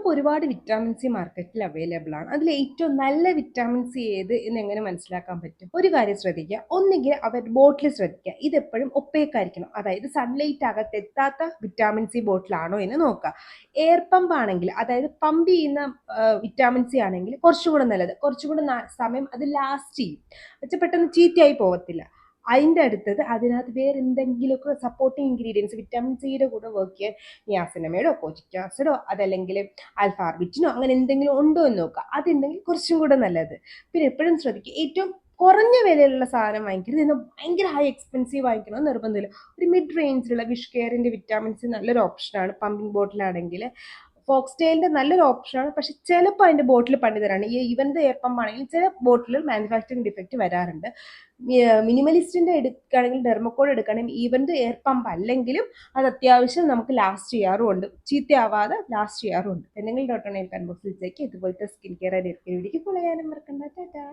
ഇപ്പോൾ ഒരുപാട് vitamin C മാർക്കറ്റിൽ അവൈലബിൾ ആണ്. അതിൽ ഏറ്റവും നല്ല വിറ്റാമിൻ സി ഏത് എന്ന് എങ്ങനെ മനസ്സിലാക്കാൻ പറ്റും? ഒരു കാര്യം ശ്രദ്ധിക്കുക. ഒന്നുകിൽ അവർ ബോട്ടിൽ ശ്രദ്ധിക്കുക. ഇതെപ്പോഴും ഒപ്പേക്ക് ആയിരിക്കണം. അതായത് സൺലൈറ്റ് അകത്തെത്താത്ത വിറ്റാമിൻ സി ബോട്ടിലാണോ എന്ന് നോക്കുക. എയർ പമ്പ് ആണെങ്കിൽ, അതായത് പമ്പ് ചെയ്യുന്ന വിറ്റാമിൻ സി ആണെങ്കിൽ കുറച്ചും കൂടെ നല്ലത്. കുറച്ചും കൂടെ സമയം അത് ലാസ്റ്റ് ചെയ്യും. വെച്ചാൽ പെട്ടെന്ന് ചീത്തയായി പോകത്തില്ല. അതിൻ്റെ അടുത്തത് അതിനകത്ത് വേറെ എന്തെങ്കിലുമൊക്കെ സപ്പോർട്ടിങ് ഇൻഗ്രീഡിയൻസ് വിറ്റാമിൻ സിയുടെ കൂടെ വർക്ക് ചെയ്യാൻ നിയാസിനമൈഡോ കോജിക് ആസിഡോ അതല്ലെങ്കിൽ ആൽഫാർബിറ്റിനോ അങ്ങനെ എന്തെങ്കിലും ഉണ്ടോ എന്ന് നോക്കുക. അതുണ്ടെങ്കിൽ കുറച്ചും കൂടെ നല്ലത്. പിന്നെ എപ്പോഴും ശ്രദ്ധിക്കുക, ഏറ്റവും കുറഞ്ഞ വിലയിലുള്ള സാധനം വാങ്ങിക്കരുത്. ഇന്ന് ഭയങ്കര ഹൈ എക്സ്പെൻസീവ് വാങ്ങിക്കണമെന്ന് നിർബന്ധമില്ല. ഒരു മിഡ് റേഞ്ചിലുള്ള വിഷ് കെയറിൻ്റെ വിറ്റാമിൻ സി നല്ലൊരു ഓപ്ഷനാണ്. പമ്പിങ് ബോട്ടിലാണെങ്കിൽ ഫോക്സ്റ്റൈലിൻ്റെ നല്ലൊരു ഓപ്ഷനാണ്. പക്ഷെ ചിലപ്പോൾ അതിൻ്റെ ബോട്ടിൽ പണി തരാണ്. ഈ ഇവൻ്റെ എയർ പമ്പ് ആണെങ്കിൽ ചില ബോട്ടിൽ മാനുഫാക്ചറിങ് ഡിഫക്റ്റ് വരാറുണ്ട്. മിനിമലിസ്റ്റിൻ്റെ എടുക്കുകയാണെങ്കിൽ, ഡെർമക്കോൾ എടുക്കുകയാണെങ്കിൽ ഈവൻ്റെ എയർ പമ്പ് അല്ലെങ്കിലും അത് അത്യാവശ്യം നമുക്ക് ലാസ്റ്റ് ചെയ്യാറുമുണ്ട്. ചീത്തയാവാതെ ലാസ്റ്റ് ചെയ്യാറുമുണ്ട്. എന്തെങ്കിലും ഡോട്ട് ഓൺ കൺബോക്സിലേക്ക് ഇതുപോലത്തെ സ്കിൻ കെയർ വീഡിയോക്ക് ഫോളോ ചെയ്യാനും മറക്കണ്ട. ടാറ്റാ.